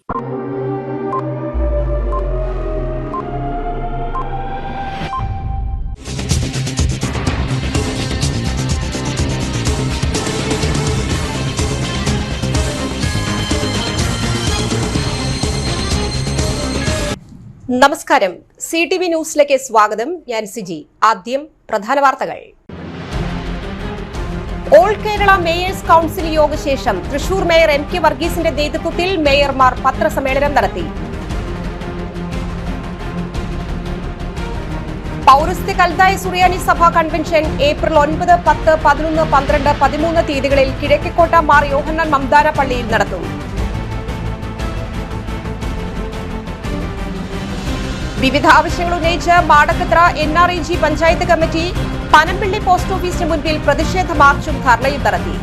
നമസ്കാരം, CTV ന്യൂസിലേക്ക് സ്വാഗതം. ഞാൻ സിജി. ആദ്യം പ്രധാന വാർത്തകൾ. ഓൾ കേരള മേയേഴ്സ് കൌൺസിൽ യോഗശേഷം തൃശൂർ മേയർ MK വർഗീസിന്റെ നേതൃത്വത്തിൽ മേയർമാർ പത്രസമ്മേളനം നടത്തി. പൗരസ്ത്യ കൽതായ സുറിയാനി സഭ കൺവെൻഷൻ ഏപ്രിൽ 9, 10, 11, 12, 13 തീയതികളിൽ കിഴക്കേക്കോട്ട മാർ യോഹന്നാൻ മംദാന പള്ളിയിൽ നടത്തും. വിവിധ ആവശ്യങ്ങൾ ഉന്നയിച്ച് Madakkathara NREG panchayat committee Panampilly post ഓഫീസിന് മുൻപിൽ പ്രതിഷേധ മാർച്ചും ധർണയും നടത്തി.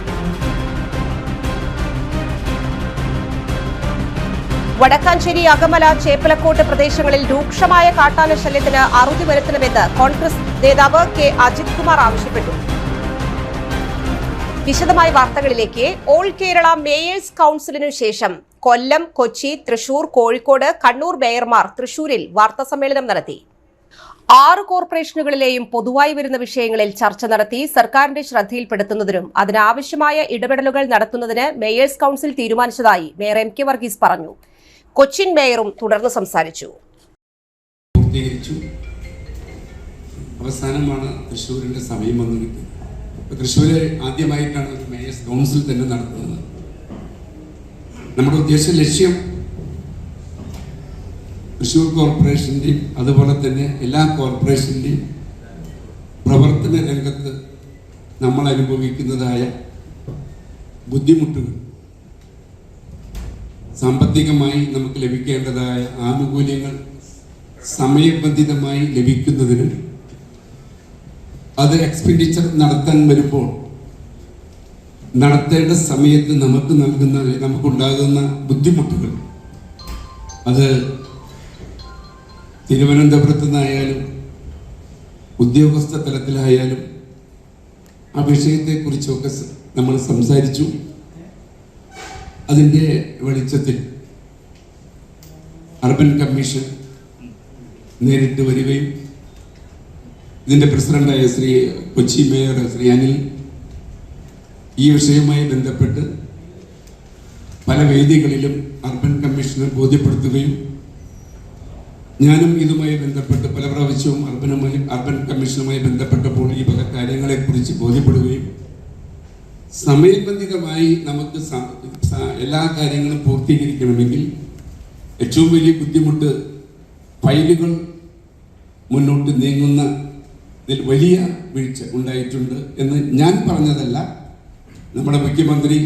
വടക്കാഞ്ചേരി, അകമല, ചേപ്പലക്കോട്ട് പ്രദേശങ്ങളിൽ രൂക്ഷമായ കാട്ടാന ശല്യത്തിന് അറുതി വരുത്തണമെന്ന് കോൺഗ്രസ് നേതാവ് K. അജിത് കുമാർ ആവശ്യപ്പെട്ടു. വിശദമായ വാർത്തകളിലേക്ക്. ഓൾ കേരള മേയേഴ്സ് കൌൺസിലിനു ശേഷം കൊല്ലം, കൊച്ചി, തൃശൂർ, കോഴിക്കോട്, കണ്ണൂർ മേയർമാർ തൃശൂരിൽ വാർത്താസമ്മേളനം നടത്തി. 6 കോർപ്പറേഷനുകളിലെയും പൊതുവായി വരുന്ന വിഷയങ്ങളിൽ ചർച്ച നടത്തി സർക്കാരിന്റെ ശ്രദ്ധയിൽപ്പെടുത്തുന്നതിനും അതിനാവശ്യമായ ഇടപെടലുകൾ നടത്തുന്നതിന് മേയേഴ്സ് കൌൺസിൽ തീരുമാനിച്ചതായി മേയർ MK വർഗീസ് പറഞ്ഞു. കൊച്ചിൻ മേയറും തുടർന്ന് സംസാരിച്ചു. അവസാനമാണ് തൃശ്ശൂരിന്റെ സമയം വന്നിരിക്കുന്നത്. തൃശ്ശൂര് ആദ്യമായിട്ടാണ് മേയേഴ്സ് കൗൺസിൽ തന്നെ നടത്തുന്നത്. നമ്മുടെ ഉദ്ദേശ ലക്ഷ്യം തൃശ്ശൂർ കോർപ്പറേഷൻ്റെയും അതുപോലെ തന്നെ എല്ലാ കോർപ്പറേഷൻ്റെയും പ്രവർത്തന രംഗത്ത് നമ്മൾ അനുഭവിക്കുന്നതായ ബുദ്ധിമുട്ടുകൾ, സാമ്പത്തികമായി നമുക്ക് ലഭിക്കേണ്ടതായ ആനുകൂല്യങ്ങൾ സമയബന്ധിതമായി ലഭിക്കുന്നതിനും അത് എക്സ്പെൻഡിച്ചർ നടത്താൻ വരുമ്പോൾ നടത്തേണ്ട സമയത്ത് നമുക്കുണ്ടാകുന്ന ബുദ്ധിമുട്ടുകൾ, അത് തിരുവനന്തപുരത്ത് നിന്നായാലും ഉദ്യോഗസ്ഥ തലത്തിലായാലും ആ വിഷയത്തെക്കുറിച്ചൊക്കെ നമ്മൾ സംസാരിച്ചു. അതിൻ്റെ വെളിച്ചത്തിൽ അർബൻ കമ്മീഷൻ നേരിട്ട് വരികയും ഇതിൻ്റെ പ്രസിഡന്റായ ശ്രീ കൊച്ചി മേയർ ശ്രീ അനിൽ ഈ വിഷയവുമായി ബന്ധപ്പെട്ട് പല വേദികളിലും അർബൻ കമ്മീഷനെ ബോധ്യപ്പെടുത്തുകയും ഞാനും ഇതുമായി ബന്ധപ്പെട്ട് പല പ്രാവശ്യവും അർബൻ കമ്മീഷനുമായി ബന്ധപ്പെട്ടപ്പോൾ ഈ പല കാര്യങ്ങളെക്കുറിച്ച് ബോധ്യപ്പെടുകയും സമയബന്ധിതമായി നമുക്ക് എല്ലാ കാര്യങ്ങളും പൂർത്തീകരിക്കണമെങ്കിൽ ഏറ്റവും വലിയ ബുദ്ധിമുട്ട് ഫയലുകൾ മുന്നോട്ട് നീങ്ങുന്നതിൽ വലിയ വീഴ്ച ഉണ്ടായിട്ടുണ്ട് എന്ന് ഞാൻ പറഞ്ഞതല്ല. നമ്മുടെ മുഖ്യമന്ത്രി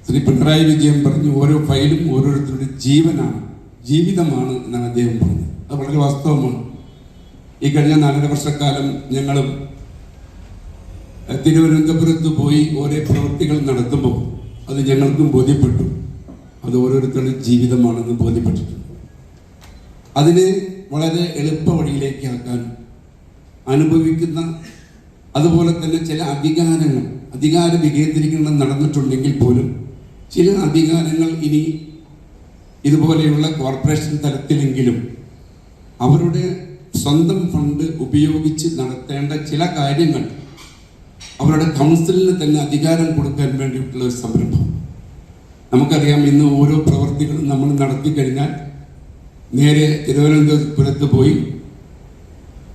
ശ്രീ പിണറായി വിജയൻ പറഞ്ഞു, ഓരോ ഫയലും ഓരോരുത്തരുടെ ജീവിതമാണ് എന്നാണ് അദ്ദേഹം പറഞ്ഞത്. അത് വളരെ വാസ്തവമാണ്. ഈ കഴിഞ്ഞ 4.5 വർഷക്കാലം ഞങ്ങളും തിരുവനന്തപുരത്ത് പോയി ഓരോ പ്രവൃത്തികൾ നടത്തുമ്പോൾ അത് ഞങ്ങൾക്കും ബോധ്യപ്പെട്ടു, അത് ഓരോരുത്തരുടെ ജീവിതമാണെന്ന് ബോധ്യപ്പെട്ടിട്ടുണ്ട്. അതിനെ വളരെ എളുപ്പ വഴിയിലേക്ക് ആക്കാൻ അനുഭവിക്കുന്ന, അതുപോലെ തന്നെ ചില അധികാര വികേന്ദ്രീകരണം നടന്നിട്ടുണ്ടെങ്കിൽ പോലും ചില അധികാരങ്ങൾ ഇനി ഇതുപോലെയുള്ള കോർപ്പറേഷൻ തലത്തിലെങ്കിലും അവരുടെ സ്വന്തം ഫണ്ട് ഉപയോഗിച്ച് നടത്തേണ്ട ചില കാര്യങ്ങൾ അവരുടെ കൗൺസിലിന് തന്നെ അധികാരം കൊടുക്കാൻ വേണ്ടിയിട്ടുള്ള ഒരു സംരംഭം. നമുക്കറിയാം, ഇന്ന് ഓരോ പ്രവൃത്തികളും നമ്മൾ നടത്തി കഴിഞ്ഞാൽ നേരെ തിരുവനന്തപുരത്ത് പോയി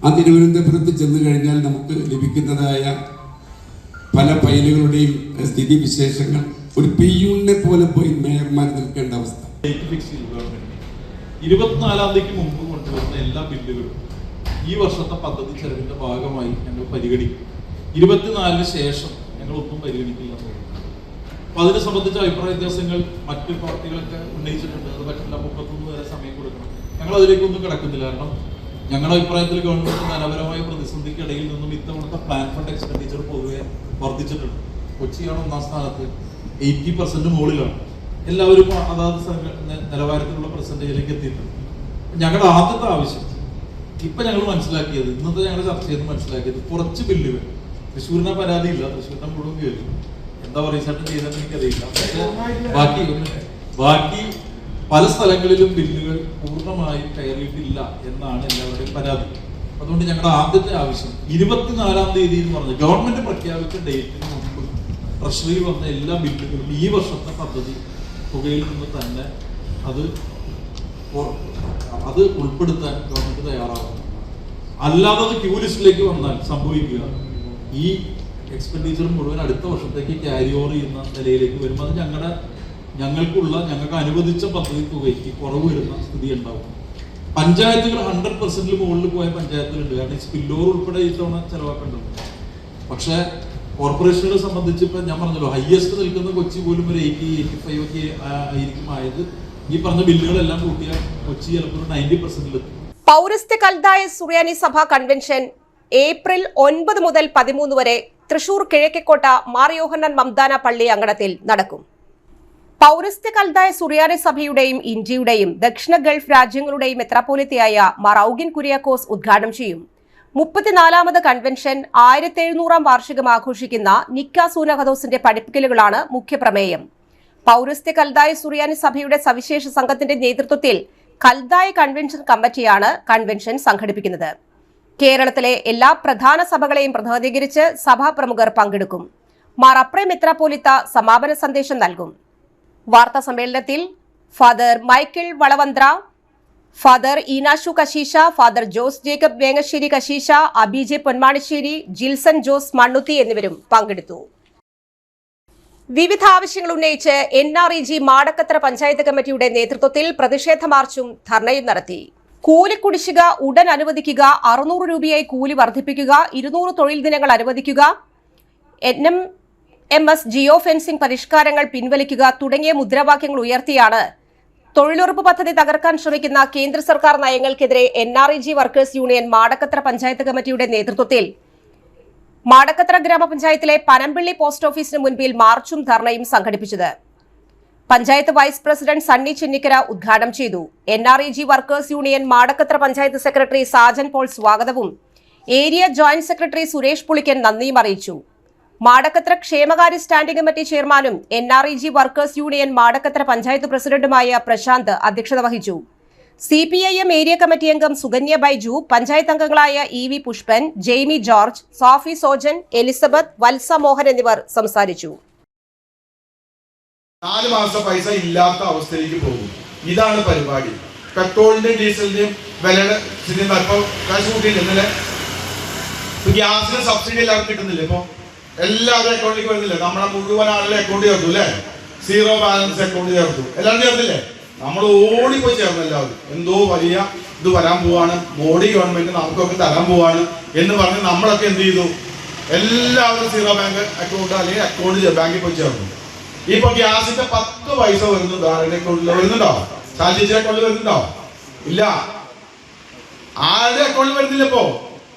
ആ തിരുവനന്തപുരത്ത് ചെന്ന് കഴിഞ്ഞാൽ നമുക്ക് ലഭിക്കുന്നതായ പല ഫയലുകളുടെയും സ്ഥിതി വിശേഷങ്ങൾ ഒരു പിയൂണിനെ പോലെ പോയി മേയർമാർ നിൽക്കേണ്ട അവസ്ഥ. 24-ാം തീയതിക്ക് മുമ്പ് കൊണ്ടുവരുന്ന എല്ലാ ബില്ലുകളും ഈ വർഷത്തെ പദ്ധതി ചെലവിന്റെ ഭാഗമായി ഞങ്ങൾ പരിഗണിക്കും. 24-ന് ശേഷം ഞങ്ങൾ ഒന്നും പരിഗണിക്കില്ല. അപ്പൊ അതിനെ സംബന്ധിച്ച അഭിപ്രായ വ്യത്യാസങ്ങൾ മറ്റു പാർട്ടികളൊക്കെ ഉന്നയിച്ചിട്ടുണ്ട്. അത് പറ്റില്ല, 31 വരെ സമയം കൊടുക്കണം. ഞങ്ങൾ അതിലേക്കൊന്നും കിടക്കുന്നില്ല. കാരണം ഞങ്ങളുടെ അഭിപ്രായത്തിൽ ഗവൺമെന്റ് ധനപരമായ പ്രതിസന്ധിക്കിടയിൽ നിന്നും ഇത്തവണത്തെ പ്ലാൻ ഫണ്ട് എക്സ്പെൻഡിച്ചർ പൊതുവെ വർദ്ധിച്ചിട്ടുണ്ട്. കൊച്ചിയാണ് 1-ാം സ്ഥാനത്ത്, 80% മുകളിലാണ്. എല്ലാവരും അതാത് നിലവാരത്തിലുള്ള പെർസെൻറ്റേജിലേക്ക് എത്തിയിട്ടുണ്ട്. ഞങ്ങളുടെ ആദ്യത്തെ ആവശ്യം ഇപ്പം ഞങ്ങൾ മനസ്സിലാക്കിയത്, ഇന്നത്തെ ഞങ്ങൾ ചർച്ച ചെയ്ത് മനസ്സിലാക്കിയത്, കുറച്ച് ബില്ലുകൾ തൃശ്ശൂരിനെ പരാതിയില്ല, തൃശ്ശൂരിനെ മുഴുവൻ കേൾക്കും. എന്താ പറയുക ചേട്ടൻ ചെയ്തെന്ന് എനിക്കറിയില്ല. ബാക്കി ബാക്കി പല സ്ഥലങ്ങളിലും ബില്ലുകൾ പൂർണ്ണമായും കയറിയിട്ടില്ല എന്നാണ് എല്ലാവരുടെയും പരാതി. അതുകൊണ്ട് ഞങ്ങളുടെ ആദ്യത്തെ ആവശ്യം 24-ാം തീയതി എന്ന് പറഞ്ഞ് ഗവൺമെന്റ് പ്രഖ്യാപിച്ച ഡേറ്റിന് മുമ്പ് ട്രഷറിയിൽ വന്ന എല്ലാ ബില്ലുകളും ഈ വർഷത്തെ പദ്ധതി തുകയിൽ നിന്ന് തന്നെ അത് ഉൾപ്പെടുത്താൻ ഗവൺമെന്റ് തയ്യാറാവും. അല്ലാതെ അത് ക്യൂ ലിസ്റ്റിലേക്ക് വന്നാൽ സംഭവിക്കുക ഈ എക്സ്പെൻഡിച്ചർ മുഴുവൻ അടുത്ത വർഷത്തേക്ക് ക്യാരി ഓവർ ചെയ്യുന്ന നിലയിലേക്ക് വരുമ്പോൾ അത് ഞങ്ങൾക്ക് അനുവദിച്ച പദ്ധതി തുകയ്ക്ക് കുറവ് വരുന്ന സ്ഥിതി ഉണ്ടാവും. പഞ്ചായത്തുകൾ 100% മുകളിൽ പോയ പഞ്ചായത്തുകളുണ്ട്. കാരണം സ്പിൽ ഓവർ ഉൾപ്പെടെ ഇത്തവണ ചെലവാക്കേണ്ടത്. പക്ഷേ കോർപ്പറേഷനുകളെ സംബന്ധിച്ച് ഇപ്പം ഞാൻ പറഞ്ഞല്ലോ, ഹയസ്റ്റ് നിൽക്കുന്ന കൊച്ചി പോലും ഒരു 80-85 ഒക്കെ ആയിരിക്കും ആയത്. ഈ പറഞ്ഞ ബില്ലുകളെല്ലാം കൂട്ടിയാൽ കൊച്ചി ചിലപ്പോൾ 90%-ലെത്തും. പൗരസ്ത്യ കൽദായ സുറിയാനി സഭ കൺവെൻഷൻ ഏപ്രിൽ 9 മുതൽ 13 വരെ തൃശൂർ കിഴക്കേക്കോട്ട മാർ യോഹന്നാൻ മംദാന പള്ളി അങ്കണത്തിൽ നടക്കും. പൗരസ്ത്യ കൽദായ സുറിയാനി സഭയുടെയും ഇന്ത്യയുടെയും ദക്ഷിണ ഗൾഫ് രാജ്യങ്ങളുടെയും മെത്രാപ്പോലിത്തയായ മാർ ഔഗിൻ കുര്യാക്കോസ് ഉദ്ഘാടനം ചെയ്യും. 34ാമത് കൺവെൻഷൻ 1700-ാം വാർഷികം ആഘോഷിക്കുന്ന നിക്ക സൂനഹദോസിന്റെ പഠിപ്പിക്കലുകളാണ് മുഖ്യപ്രമേയം. പൗരസ്ത്യ കൽദായ സുറിയാനി സഭയുടെ സവിശേഷ സംഘത്തിന്റെ നേതൃത്വത്തിൽ കൽദായ കൺവെൻഷൻ കമ്മിറ്റിയാണ് കൺവെൻഷൻ സംഘടിപ്പിക്കുന്നത്. കേരളത്തിലെ എല്ലാ പ്രധാന സഭകളെയും പ്രതിനിധീകരിച്ച് സഭാ പ്രമുഖർ പങ്കെടുക്കും. മാർ അപ്രേ മെത്രാപ്പോലിത്ത സമാപന സന്ദേശം നൽകും. വാർത്താ സമ്മേളനത്തിൽ father Michael Valavanthra, father Eenashu കശീശ, ഫാദർ ജോസ് ജേക്കബ് വേങ്ങശ്ശേരി കശീശ, അബിജെ പൊന്മാണിശ്ശേരി, ജിൽസൺ ജോസ് മണ്ണുത്തി എന്നിവരും പങ്കെടുത്തു. വിവിധ ആവശ്യങ്ങൾ ഉന്നയിച്ച് NREG മാടക്കത്ര പഞ്ചായത്ത് കമ്മിറ്റിയുടെ നേതൃത്വത്തിൽ പ്രതിഷേധ മാർച്ചും ധർണയും നടത്തി. കൂലിക്കുടിശ്ശിക ഉടൻ അനുവദിക്കുക, 600 രൂപയായി കൂലി വർദ്ധിപ്പിക്കുക, 200 തൊഴിൽ ദിനങ്ങൾ അനുവദിക്കുക, NMS ജിയോ ഫെൻസിംഗ് പരിഷ്കാരങ്ങൾ പിൻവലിക്കുക തുടങ്ങിയ മുദ്രാവാക്യങ്ങൾ ഉയർത്തിയാണ് തൊഴിലുറപ്പ് പദ്ധതി തകർക്കാൻ ശ്രമിക്കുന്ന കേന്ദ്ര സർക്കാർ നയങ്ങൾക്കെതിരെ NREG workers union Madakkathra panchayat കമ്മിറ്റിയുടെ നേതൃത്വത്തിൽ മാടക്കത്ര ഗ്രാമപഞ്ചായത്തിലെ പനമ്പിള്ളി പോസ്റ്റ് ഓഫീസിന് മുൻപിൽ മാർച്ചും ധർണയും സംഘടിപ്പിച്ചത്. പഞ്ചായത്ത് വൈസ് പ്രസിഡന്റ് സണ്ണി ചെന്നിക്കര ഉദ്ഘാടനം ചെയ്തു. NREG workers union Madakkathra panchayat secretary Sajan Paul സ്വാഗതവും area joint secretary Suresh Pulikkan നന്ദിയും അറിയിച്ചു. മാടക്കത്ര ക്ഷേമകാര്യ സ്റ്റാൻഡിംഗ് കമ്മിറ്റി ചെയർമാനും NREG workers union Madakkathra panchayat പ്രസിഡന്റുമായ പ്രശാന്ത് അധ്യക്ഷത വഹിച്ചു. CPIM ഏരിയ കമ്മിറ്റി അംഗം സുകന്യ ബൈജു, പഞ്ചായത്ത് അംഗങ്ങളായ EV Pushpan, Jaimy George, Sophie Sojan, Elizabeth, Valsa Mohan എന്നിവർ സംസാരിച്ചു. 4 മാസം പൈസ ഇല്ലാത്ത അവസ്ഥയിലേക്ക് പോകും. ഇതാണ് പരിപാടി. പെട്രോളിന്റെയും ഡീസലിന്റെയും വിലയുടെ കാശ് കൂട്ടിയില്ല. ഗ്യാസിന് സബ്സിഡി എല്ലാവർക്കും കിട്ടുന്നില്ല. ഇപ്പൊ എല്ലാവരും അക്കൗണ്ടിലേക്ക് വരുന്നില്ല. നമ്മളെ മുഴുവൻ ആളുടെ അക്കൗണ്ട് ചേർത്തു അല്ലേ? 0 ബാലൻസ് അക്കൗണ്ട് ചേർത്തു. എല്ലാവരും ചേർത്തില്ലേ? നമ്മൾ ഓടിപ്പോയി ചേർന്നു എല്ലാവരും. എന്തോ വലിയ ഇത് വരാൻ പോവാണ്, മോഡി ഗവൺമെന്റ് നമുക്കൊക്കെ തരാൻ പോവാണ് എന്ന് പറഞ്ഞ് നമ്മളൊക്കെ എന്ത് ചെയ്തു? എല്ലാവരും 0 ബാങ്ക് അക്കൗണ്ട് അല്ലെങ്കിൽ അക്കൗണ്ട് ബാങ്കിൽ പോയി ചേർന്നു. ഇപ്പൊ ഗ്യാസിന്റെ 10 പൈസ വരുന്നുണ്ടോ? ആരുടെ അക്കൗണ്ടിൽ വരുന്നുണ്ടോ? സാധിച്ച അക്കൗണ്ടിൽ വരുന്നുണ്ടോ? ഇല്ല, ആരുടെ അക്കൗണ്ടിൽ വരുന്നില്ല. ഇപ്പൊ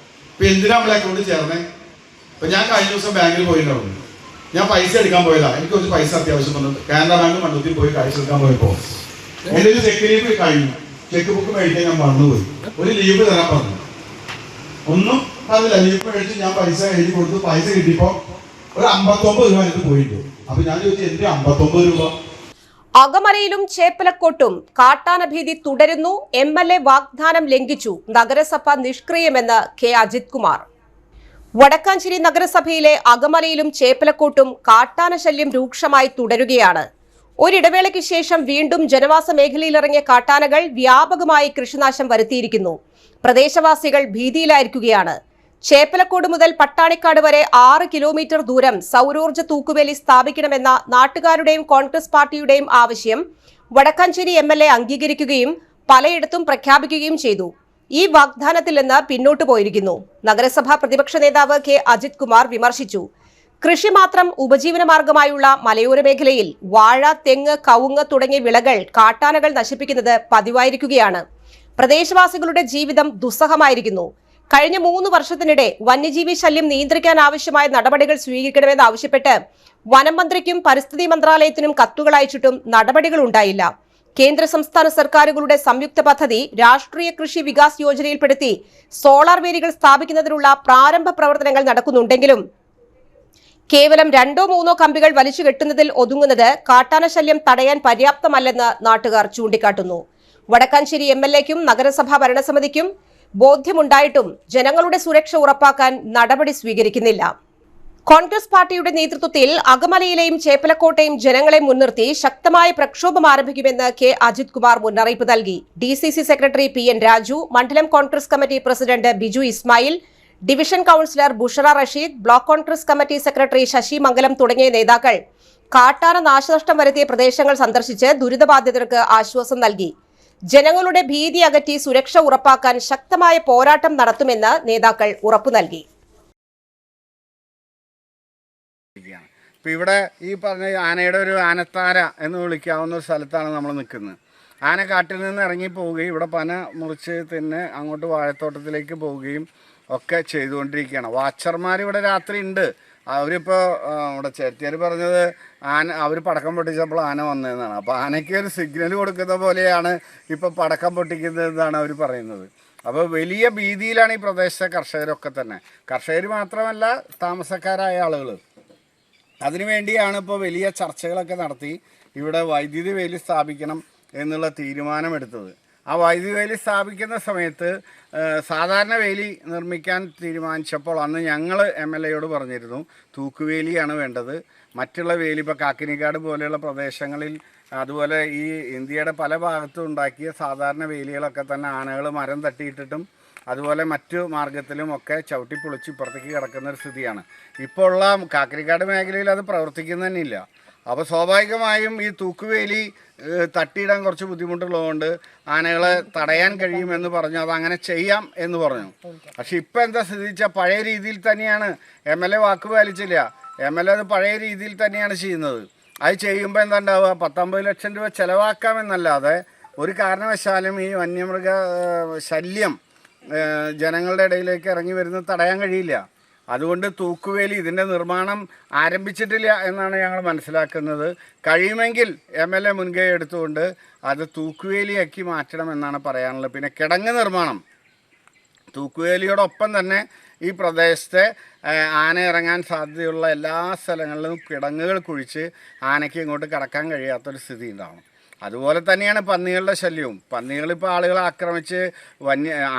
എന്തിനാ നമ്മളെ അക്കൗണ്ടിൽ ചേർന്നേ? ഇപ്പൊ ഞാൻ കഴിഞ്ഞ ദിവസം ബാങ്കിൽ പോയിട്ടുണ്ടായിരുന്നു. ഞാൻ പൈസ എടുക്കാൻ പോയതാ. എനിക്ക് കുറച്ച് പൈസ അത്യാവശ്യം വന്നു. കാനറ ബാങ്ക് മണ്ണൂത്തിൽ പോയി പൈസ എടുക്കാൻ പോയപ്പോ എന്റെ ഒരു ചെക്ക് ലീവ് കഴിഞ്ഞു. ചെക്ക് ബുക്ക് മേടിക്കാൻ ഞാൻ മറന്നുപോയി. ഒരു ലീവ് തരാൻ പറഞ്ഞു. ഒന്നും അതില്ല. ലീവ് മേടിച്ച് ഞാൻ പൈസ എഴുതി കൊടുത്തു. പൈസ കിട്ടിയപ്പോ ഒരു 59 രൂപ എനിക്ക് പോയിട്ടു. അപ്പൊ ഞാൻ ചോദിച്ചു, എന്തിനാ 59 രൂപ? അകമലയിലും ചേപ്പലക്കോട്ടും കാട്ടാന ഭീതി തുടരുന്നു. MLA വാഗ്ദാനം ലംഘിച്ചു. നഗരസഭ നിഷ്ക്രിയമെന്ന് K അജിത് കുമാർ. വടക്കാഞ്ചേരി നഗരസഭയിലെ അകമലയിലും ചേപ്പലക്കോട്ടും കാട്ടാന ശല്യം രൂക്ഷമായി തുടരുകയാണ്. ഒരിടവേളയ്ക്ക് ശേഷം വീണ്ടും ജനവാസ മേഖലയിലിറങ്ങിയ കാട്ടാനകൾ വ്യാപകമായി കൃഷിനാശം വരുത്തിയിരിക്കുന്നു. പ്രദേശവാസികൾ ഭീതിയിലായിരിക്കുകയാണ്. ചേപ്പലക്കോട് മുതൽ പട്ടാണിക്കാട് വരെ 6 കിലോമീറ്റർ ദൂരം സൗരോർജ്ജ തൂക്കുവേലി സ്ഥാപിക്കണമെന്ന നാട്ടുകാരുടെയും കോൺഗ്രസ് പാർട്ടിയുടെയും ആവശ്യം വടക്കാഞ്ചേരി MLA അംഗീകരിക്കുകയും പലയിടത്തും പ്രഖ്യാപിക്കുകയും ചെയ്തു. ഈ വാഗ്ദാനത്തിൽ നിന്ന് പിന്നോട്ടു പോയിരിക്കുന്നു. നഗരസഭാ പ്രതിപക്ഷ നേതാവ് K അജിത് കുമാർ വിമർശിച്ചു. കൃഷി മാത്രം ഉപജീവനമാർഗമായുള്ള മലയോര മേഖലയിൽ വാഴ, തെങ്ങ്, കവുങ്ങ് തുടങ്ങിയ വിളകൾ കാട്ടാനകൾ നശിപ്പിക്കുന്നത് പതിവായിരിക്കുകയാണ്. പ്രദേശവാസികളുടെ ജീവിതം ദുസ്സഹമായിരിക്കുന്നു. കഴിഞ്ഞ 3 വർഷത്തിനിടെ വന്യജീവി ശല്യം നിയന്ത്രിക്കാൻ ആവശ്യമായ നടപടികൾ സ്വീകരിക്കണമെന്നാവശ്യപ്പെട്ട് വനം മന്ത്രിക്കും പരിസ്ഥിതി മന്ത്രാലയത്തിനും കത്തുകൾ അയച്ചിട്ടും നടപടികൾ ഉണ്ടായില്ല. കേന്ദ്ര സംസ്ഥാന സർക്കാരുകളുടെ സംയുക്ത പദ്ധതി രാഷ്ട്രീയ കൃഷി വികാസ് യോജനയിൽപ്പെടുത്തി സോളാർ വേലികൾ സ്ഥാപിക്കുന്നതിനുള്ള പ്രാരംഭ പ്രവർത്തനങ്ങൾ നടക്കുന്നുണ്ടെങ്കിലും കേവലം 2-3 കമ്പികൾ വലിച്ചു കെട്ടുന്നതിൽ ഒതുങ്ങുന്നത് കാട്ടാനശല്യം തടയാൻ പര്യാപ്തമല്ലെന്ന് നാട്ടുകാർ ചൂണ്ടിക്കാട്ടുന്നു. വടക്കാഞ്ചേരി MLAയ്ക്കും നഗരസഭാ ഭരണസമിതിക്കും ബോധ്യമുണ്ടായിട്ടും ജനങ്ങളുടെ സുരക്ഷ ഉറപ്പാക്കാൻ നടപടി സ്വീകരിക്കുന്നില്ല. കോൺഗ്രസ് പാർട്ടിയുടെ നേതൃത്വത്തിൽ അകമലയിലെയും ചേപ്പലക്കോട്ടെയും ജനങ്ങളെ മുൻനിർത്തി ശക്തമായ പ്രക്ഷോഭം ആരംഭിക്കുമെന്ന് കെ അജിത് കുമാർ മുന്നറിയിപ്പ് നൽകി. DCC സെക്രട്ടറി PN രാജു, മണ്ഡലം Congress committee president Biju Ismail, division councillor Bushara Rasheed, block Congress committee secretary Sasi Mangalam തുടങ്ങിയ നേതാക്കൾ കാട്ടാന നാശനഷ്ടം വരുത്തിയ പ്രദേശങ്ങൾ സന്ദർശിച്ച് ദുരിതബാധിതർക്ക് ആശ്വാസം നൽകി. ജനങ്ങളുടെ ഭീതി അകറ്റി സുരക്ഷ ഉറപ്പാക്കാൻ ശക്തമായ പോരാട്ടം നടത്തുമെന്ന് നേതാക്കൾ ഉറപ്പു നൽകി. ഇപ്പം ഇവിടെ ഈ പറഞ്ഞ ആനയുടെ ഒരു ആനത്താര എന്ന് വിളിക്കാവുന്ന ഒരു സ്ഥലത്താണ് നമ്മൾ നിൽക്കുന്നത്. ആന കാട്ടിൽ നിന്ന് ഇറങ്ങി പോവുകയും ഇവിടെ പന മുറിച്ച് തന്നെ അങ്ങോട്ട് വാഴത്തോട്ടത്തിലേക്ക് പോവുകയും ഒക്കെ ചെയ്തുകൊണ്ടിരിക്കുകയാണ്. വാച്ചർമാർ ഇവിടെ രാത്രി ഉണ്ട്. അവരിപ്പോൾ ഇവിടെ ചേർത്തിയാർ പറഞ്ഞത് അവർ പടക്കം പൊട്ടിച്ചപ്പോൾ ആന വന്നതെന്നാണ്. അപ്പോൾ ആനയ്ക്ക് ഒരു സിഗ്നൽ കൊടുക്കുന്ന പോലെയാണ് ഇപ്പോൾ പടക്കം പൊട്ടിക്കുന്നതെന്നാണ് അവർ പറയുന്നത്. അപ്പോൾ വലിയ ഭീതിയിലാണ് ഈ പ്രദേശത്തെ കർഷകരൊക്കെ തന്നെ. കർഷകർ മാത്രമല്ല, താമസക്കാരായ ആളുകൾ. അതിനുവേണ്ടിയാണ് ഇപ്പോൾ വലിയ ചർച്ചകളൊക്കെ നടത്തി ഇവിടെ വൈദ്യുതി വേലി സ്ഥാപിക്കണം എന്നുള്ള തീരുമാനമെടുത്തത്. ആ വൈദ്യുതി വേലി സ്ഥാപിക്കുന്ന സമയത്ത് സാധാരണ വേലി നിർമ്മിക്കാൻ തീരുമാനിച്ചപ്പോൾ അന്ന് ഞങ്ങൾ MLAയോട് പറഞ്ഞിരുന്നു തൂക്കുവേലിയാണ് വേണ്ടത്. മറ്റുള്ള വേലി ഇപ്പോൾ കാക്കിനിക്കാട് പോലെയുള്ള പ്രദേശങ്ങളിൽ, അതുപോലെ ഈ ഇന്ത്യയുടെ പല ഭാഗത്തും ഉണ്ടാക്കിയ സാധാരണ വേലികളൊക്കെ തന്നെ ആനകൾ മരം തട്ടിയിട്ടിട്ടും അതുപോലെ മറ്റു മാർഗത്തിലും ഒക്കെ ചവിട്ടി പൊളിച്ച് ഇപ്പുറത്തേക്ക് കിടക്കുന്ന ഒരു സ്ഥിതിയാണ്. ഇപ്പോൾ ഉള്ള കാക്കിനിക്കാട് മേഖലയിൽ അത് പ്രവർത്തിക്കുന്ന തന്നെ ഇല്ല. അപ്പോൾ സ്വാഭാവികമായും ഈ തൂക്കുവേലി തട്ടിയിടാൻ കുറച്ച് ബുദ്ധിമുട്ടുള്ളതുകൊണ്ട് ആനകളെ തടയാൻ കഴിയുമെന്ന് പറഞ്ഞു. അതങ്ങനെ ചെയ്യാം എന്ന് പറഞ്ഞു. പക്ഷെ ഇപ്പം എന്താ സ്ഥിതിച്ചാൽ പഴയ രീതിയിൽ തന്നെയാണ്. MLA വാക്ക് പാലിച്ചില്ല. MLA അത് പഴയ രീതിയിൽ തന്നെയാണ് ചെയ്യുന്നത്. അത് ചെയ്യുമ്പോൾ എന്താ ഉണ്ടാവുക, 19 ലക്ഷം രൂപ ചിലവാക്കാമെന്നല്ലാതെ ഒരു കാരണവശാലും ഈ വന്യമൃഗ ശല്യം ജനങ്ങളുടെ ഇടയിലേക്ക് ഇറങ്ങി വരുന്നത് തടയാൻ കഴിയില്ല. അതുകൊണ്ട് തൂക്കുവേലി ഇതിൻ്റെ നിർമ്മാണം ആരംഭിച്ചിട്ടില്ല എന്നാണ് ഞങ്ങൾ മനസ്സിലാക്കുന്നത്. കഴിയുമെങ്കിൽ MLA മുൻകൈ എടുത്തുകൊണ്ട് അത് തൂക്കുവേലിയാക്കി മാറ്റണമെന്നാണ് പറയാനുള്ളത്. പിന്നെ കിടങ്ങ് നിർമ്മാണം, തൂക്കുവേലിയോടൊപ്പം തന്നെ ഈ പ്രദേശത്തെ ആന ഇറങ്ങാൻ സാധ്യതയുള്ള എല്ലാ സ്ഥലങ്ങളിലും കിടങ്ങുകൾ കുഴിച്ച് ആനയ്ക്ക് ഇങ്ങോട്ട് കടക്കാൻ കഴിയാത്തൊരു സ്ഥിതി ഉണ്ടാവണം. അതുപോലെ തന്നെയാണ് പന്നികളുടെ ശല്യവും. പന്നികളിപ്പോൾ ആളുകളെ ആക്രമിച്ച്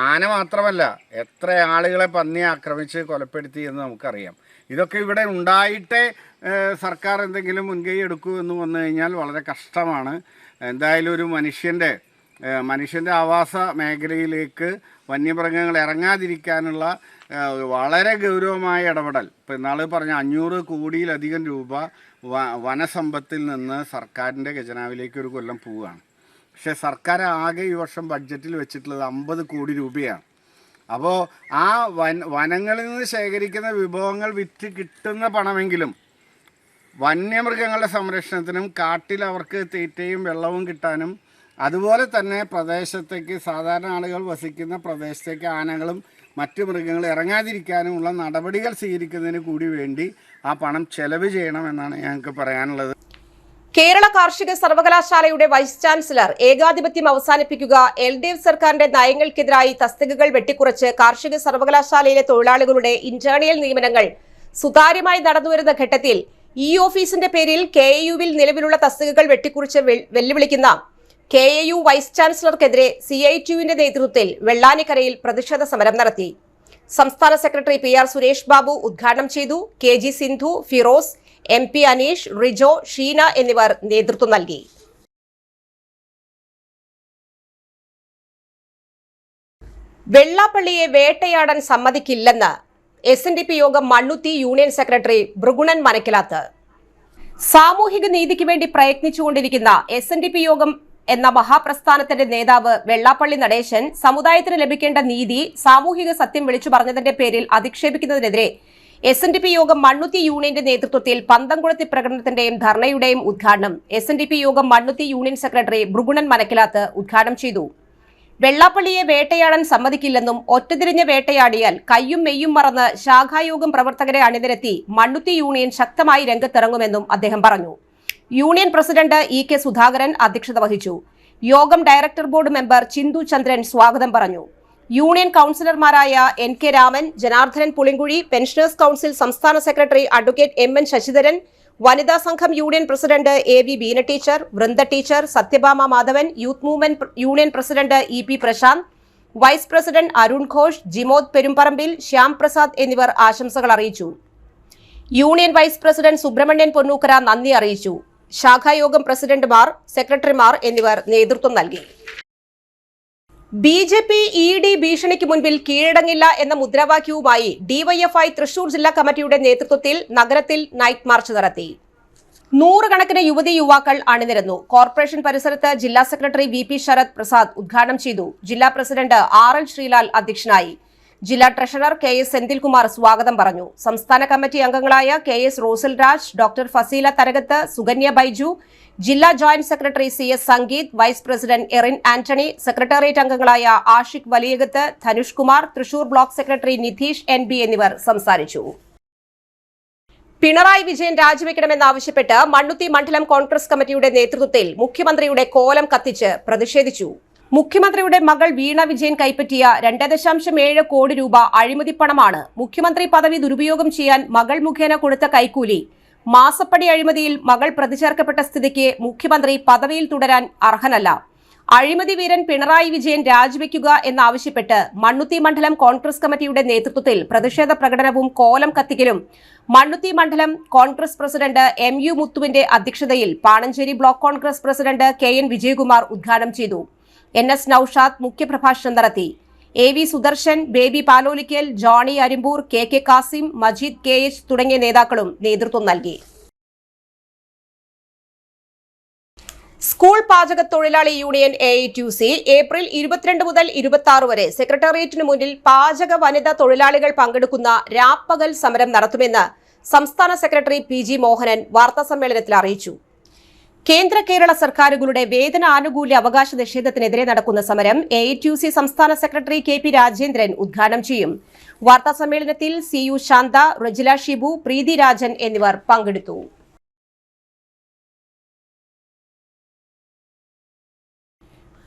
ആന മാത്രമല്ല എത്ര ആളുകളെ പന്നി ആക്രമിച്ച് കൊലപ്പെടുത്തി എന്ന് നമുക്കറിയാം. ഇതൊക്കെ ഇവിടെ ഉണ്ടായിട്ടേ സർക്കാർ എന്തെങ്കിലും മുൻകൈ എടുക്കൂ എന്ന് വന്നു കഴിഞ്ഞാൽ വളരെ കഷ്ടമാണ്. എന്തായാലും ഒരു മനുഷ്യൻ്റെ ആവാസ മേഖലയിലേക്ക് വന്യമൃഗങ്ങൾ ഇറങ്ങാതിരിക്കാനുള്ള വളരെ ഗൗരവമായ ഇടപെടൽ. ഇപ്പോൾ ഇന്നാൾ പറഞ്ഞ 500 കോടിയിലധികം രൂപ വനസമ്പത്തിൽ നിന്ന് സർക്കാരിൻ്റെ ഖജനാവിലേക്ക് ഒരു കൊല്ലം പോവുകയാണ്. പക്ഷേ സർക്കാർ ആകെ ഈ വർഷം ബഡ്ജറ്റിൽ വെച്ചിട്ടുള്ളത് 50 കോടി രൂപയാണ്. അപ്പോൾ ആ വനങ്ങളിൽ നിന്ന് ശേഖരിക്കുന്ന വിഭവങ്ങൾ വിറ്റ് കിട്ടുന്ന പണമെങ്കിലും വന്യമൃഗങ്ങളുടെ സംരക്ഷണത്തിനും കാട്ടിൽ അവർക്ക് തീറ്റയും വെള്ളവും കിട്ടാനും അതുപോലെ തന്നെ പ്രദേശത്തേക്ക് സാധാരണ ആളുകൾ വസിക്കുന്ന പ്രദേശത്തേക്ക് ആനകളും മറ്റു മൃഗങ്ങൾ ഇറങ്ങാതിരിക്കാനുമുള്ള നടപടികൾ സ്വീകരിക്കുന്നതിന് കൂടി വേണ്ടി ആ പണം ചെലവ് ചെയ്യണമെന്നാണ് ഞങ്ങൾക്ക് പറയാനുള്ളത്. കേരള കാർഷിക സർവകലാശാലയുടെ വൈസ് ചാൻസലർ ഏകാധിപത്യം അവസാനിപ്പിക്കുക, LDF സർക്കാരിന്റെ നയങ്ങൾക്കെതിരായി തസ്തികകൾ വെട്ടിക്കുറച്ച് കാർഷിക സർവകലാശാലയിലെ തൊഴിലാളികളുടെ ഇന്റേണൽ നിയമനങ്ങൾ സുതാര്യമായി നടന്നുവരുന്ന ഘട്ടത്തിൽ ഈ ഓഫീസിന്റെ പേരിൽ KAU-വിൽ നിലവിലുള്ള തസ്തികകൾ വെട്ടിക്കുറിച്ച് വെല്ലുവിളിക്കുന്ന KAU വൈസ് ചാൻസലർക്കെതിരെ CITU-വിന്റെ നേതൃത്വത്തിൽ വെള്ളാനിക്കരയിൽ പ്രതിഷേധ സമരം നടത്തി. സംസ്ഥാന സെക്രട്ടറി PR സുരേഷ് ബാബു ഉദ്ഘാടനം ചെയ്തു. KG സിന്ധു, ഫിറോസ്, MP അനീഷ്, റിജോ, ഷീന എന്നിവർ നേതൃത്വം നൽകി. വെള്ളാപ്പള്ളിയെ വേട്ടയാടാൻ സമ്മതിക്കില്ലെന്ന് SNDP യോഗം മണ്ണുത്തി യൂണിയൻ സെക്രട്ടറി ഭൃഗുണൻ മനക്കിലാത്ത്. സാമൂഹിക നീതിക്ക് വേണ്ടി പ്രയത്നിച്ചുകൊണ്ടിരിക്കുന്ന SNDP യോഗം എന്ന മഹാപ്രസ്ഥാനത്തിന്റെ നേതാവ് വെള്ളാപ്പള്ളി നടേശൻ സമുദായത്തിന് ലഭിക്കേണ്ട നീതി, സാമൂഹിക സത്യം വിളിച്ചു പറഞ്ഞതിന്റെ പേരിൽ അധിക്ഷേപിക്കുന്നതിനെതിരെ SNDP യോഗം മണ്ണുത്തി യൂണിയന്റെ നേതൃത്വത്തിൽ പന്തംകുളത്തി പ്രകടനത്തിന്റെയും ധർണയുടെയും ഉദ്ഘാടനം SNDP യോഗം മണ്ണുത്തി യൂണിയൻ സെക്രട്ടറി ഭൃഗുണൻ മനക്കിലാത്ത് ഉദ്ഘാടനം ചെയ്തു. വെള്ളാപ്പള്ളിയെ വേട്ടയാടാൻ സമ്മതിക്കില്ലെന്നും ഒറ്റതിരിഞ്ഞ് വേട്ടയാടിയാൽ കയ്യും മെയ്യും മറന്ന് ശാഖായോഗം പ്രവർത്തകരെ അണിനിരത്തി മണ്ണുത്തി യൂണിയൻ ശക്തമായി രംഗത്തിറങ്ങുമെന്നും അദ്ദേഹം പറഞ്ഞു. യൂണിയൻ പ്രസിഡന്റ് EK സുധാകരൻ അധ്യക്ഷത വഹിച്ചു. യോഗം director board member Chinthu Chandran സ്വാഗതം പറഞ്ഞു. യൂണിയൻ കൌൺസിലർമാരായ NK Raman, Janardhanan Pulinkuzhi, pensioners council സംസ്ഥാന സെക്രട്ടറി അഡ്വക്കേറ്റ് MN ശശിധരൻ, വനിതാ സംഘം union president AV Beena teacher, Vrinda teacher, Sathyabhama Madhavan, youth movement union president EP Prasanth, vice president Arun Ghosh, Jimod Perumparambil, Shyam Prasad എന്നിവർ ആശംസകൾ അറിയിച്ചു. Union vice president Subramanian Ponnookkara നന്ദി അറിയിച്ചു. ശാഖായോഗം പ്രസിഡന്റുമാർ, സെക്രട്ടറിമാർ എന്നിവർ നേതൃത്വം നൽകി. BJP ED ഭീഷണിക്ക് മുൻപിൽ കീഴടങ്ങില്ല എന്ന മുദ്രാവാക്യവുമായി DYFI തൃശൂർ ജില്ലാ കമ്മിറ്റിയുടെ നേതൃത്വത്തിൽ നഗരത്തിൽ നൈറ്റ് മാർച്ച് നടത്തി. 100 കണക്കിന് യുവതി യുവാക്കൾ അണിനിരന്നു. കോർപ്പറേഷൻ പരിസരത്ത് ജില്ലാ സെക്രട്ടറി VP ശരത് പ്രസാദ് ഉദ്ഘാടനം ചെയ്തു. ജില്ലാ പ്രസിഡന്റ് RL ശ്രീലാൽ അധ്യക്ഷനായി. ജില്ലാ ട്രഷറർ KS സെന്തിൽകുമാർ സ്വാഗതം പറഞ്ഞു. സംസ്ഥാന കമ്മിറ്റി അംഗങ്ങളായ KS റോസൽ രാജ്, ഡോക്ടർ ഫസീല തരകത്ത്, സുകന്യ ബൈജു, ജില്ലാ joint secretary CS Sangeeth, vice president Erin Antony, secretariat അംഗങ്ങളായ Ashiq Valiyakath, Dhanush Kumar, Thrissur block secretary Nidheesh NB എന്നിവർ സംസാരിച്ചു. പിണറായി വിജയൻ രാജിവെക്കണമെന്നാവശ്യപ്പെട്ട് മണ്ണുത്തി മണ്ഡലം കോൺഗ്രസ് കമ്മിറ്റിയുടെ നേതൃത്വത്തിൽ മുഖ്യമന്ത്രിയുടെ കോലം കത്തിച്ച് പ്രതിഷേധിച്ചു. മുഖ്യമന്ത്രിയുടെ മകൾ വീണ വിജയൻ കൈപ്പറ്റിയ 2.7 കോടി രൂപ അഴിമതിപ്പണമാണ്. മുഖ്യമന്ത്രി പദവി ദുരുപയോഗം ചെയ്യാൻ മകൾ മുഖേന കൊടുത്ത കൈക്കൂലി. മാസപ്പടി അഴിമതിയിൽ മകൾ പ്രതിചേർക്കപ്പെട്ട സ്ഥിതിക്ക് മുഖ്യമന്ത്രി പദവിയിൽ തുടരാൻ അർഹനല്ല. അഴിമതി വീരൻ പിണറായി വിജയൻ രാജിവെക്കുക എന്നാവശ്യപ്പെട്ട് മണ്ണുത്തി മണ്ഡലം കോൺഗ്രസ് കമ്മിറ്റിയുടെ നേതൃത്വത്തിൽ പ്രതിഷേധ പ്രകടനവും കോലം കത്തിക്കലും മണ്ണുത്തി മണ്ഡലം കോൺഗ്രസ് പ്രസിഡന്റ് MU മുത്തുവിന്റെ അധ്യക്ഷതയിൽ Panancheri block Congress president KN Vijayakumar ഉദ്ഘാടനം ചെയ്തു. NS നൌഷാദ് മുഖ്യപ്രഭാഷണം നടത്തി. AV Sudarshan, Baby Palolickal, Johnny Arimpur, KK Kasim, Majeed KH തുടങ്ങിയ നേതാക്കളും നേതൃത്വം നൽകി. സ്കൂൾ പാചക തൊഴിലാളി യൂണിയൻ AITUC ഏപ്രിൽ 22 മുതൽ 26 വരെ സെക്രട്ടേറിയറ്റിന് മുന്നിൽ പാചക വനിതാ തൊഴിലാളികൾ പങ്കെടുക്കുന്ന രാപ്പകൽ സമരം നടത്തുമെന്ന് സംസ്ഥാന സെക്രട്ടറി PG മോഹനൻ വാർത്താസമ്മേളനത്തിൽ അറിയിച്ചു. കേന്ദ്ര കേരള സർക്കാരുകളുടെ വേതന ആനുകൂല്യ അവകാശ നിഷേധത്തിനെതിരെ നടക്കുന്ന സമരം AITUC സംസ്ഥാന സെക്രട്ടറി KP രാജേന്ദ്രൻ ഉദ്ഘാടനം ചെയ്യും. വാർത്താസമ്മേളനത്തിൽ CU ശാന്ത, റജില ഷിബു, പ്രീതി രാജൻ എന്നിവർ പങ്കെടുത്തു.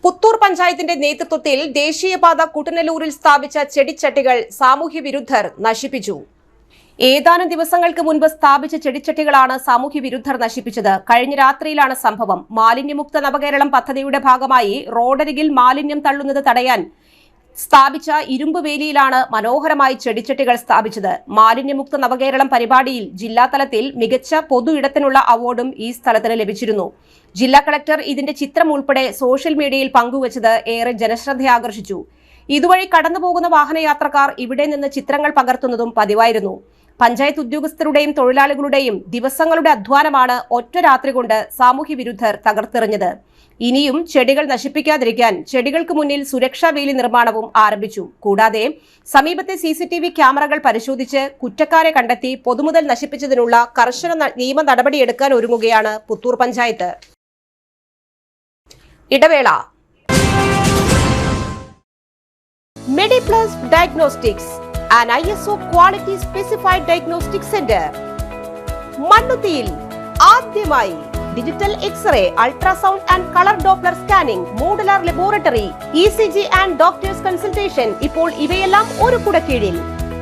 പുത്തൂർ പഞ്ചായത്തിന്റെ നേതൃത്വത്തിൽ ദേശീയപാത കുട്ടനല്ലൂരിൽ സ്ഥാപിച്ച ചെടിച്ചട്ടികൾ സാമൂഹ്യ വിരുദ്ധർ നശിപ്പിച്ചു. ഏതാനും ദിവസങ്ങൾക്ക് മുൻപ് സ്ഥാപിച്ച ചെടിച്ചട്ടികളാണ് സാമൂഹ്യ വിരുദ്ധർ നശിപ്പിച്ചത്. കഴിഞ്ഞ രാത്രിയിലാണ് സംഭവം. മാലിന്യമുക്ത നവകേരളം പദ്ധതിയുടെ ഭാഗമായി റോഡരികിൽ മാലിന്യം തള്ളുന്നത് തടയാൻ സ്ഥാപിച്ച ഇരുമ്പ് വേലിയിലാണ് മനോഹരമായി ചെടിച്ചട്ടികൾ സ്ഥാപിച്ചത്. മാലിന്യമുക്ത നവകേരളം പരിപാടിയിൽ ജില്ലാതലത്തിൽ മികച്ച പൊതു ഇടത്തിനുള്ള അവാർഡും ഈ സ്ഥലത്തിന് ലഭിച്ചിരുന്നു. ജില്ലാ കളക്ടർ ഇതിന്റെ ചിത്രം ഉൾപ്പെടെ സോഷ്യൽ മീഡിയയിൽ പങ്കുവച്ചത് ഏറെ ജനശ്രദ്ധയാകർഷിച്ചു. ഇതുവഴി കടന്നുപോകുന്ന വാഹനയാത്രക്കാർ ഇവിടെ നിന്ന് ചിത്രങ്ങൾ പകർത്തുന്നതും പതിവായിരുന്നു. പഞ്ചായത്ത് ഉദ്യോഗസ്ഥരുടെയും തൊഴിലാളികളുടെയും ദിവസങ്ങളുടെ അധ്വാനമാണ് ഒറ്റ രാത്രി കൊണ്ട് സാമൂഹ്യ വിരുദ്ധർ തകർത്തെറിഞ്ഞത്. ഇനിയും ചെടികൾ നശിപ്പിക്കാതിരിക്കാൻ ചെടികൾക്ക് മുന്നിൽ സുരക്ഷാ വേലി നിർമ്മാണവും ആരംഭിച്ചു. കൂടാതെ സമീപത്തെ CCTV ക്യാമറകൾ പരിശോധിച്ച് കുറ്റക്കാരെ കണ്ടെത്തി പൊതുമുതൽ നശിപ്പിച്ചതിനുള്ള കർശന നിയമ നടപടിയെടുക്കാൻ ഒരുങ്ങുകയാണ് പുത്തൂർ പഞ്ചായത്ത്. ഇടവേള. Mediplus diagnostics, an ISO quality specified diagnostic center. മണ്ണുത്തിയിൽ ആദ്യമായി digital X-ray, ultrasound and colour Doppler scanning, modular laboratory, ECG and doctors consultation. ഇപ്പോൾ ഇവയെല്ലാം ഒരു കുടക്കീഴിൽ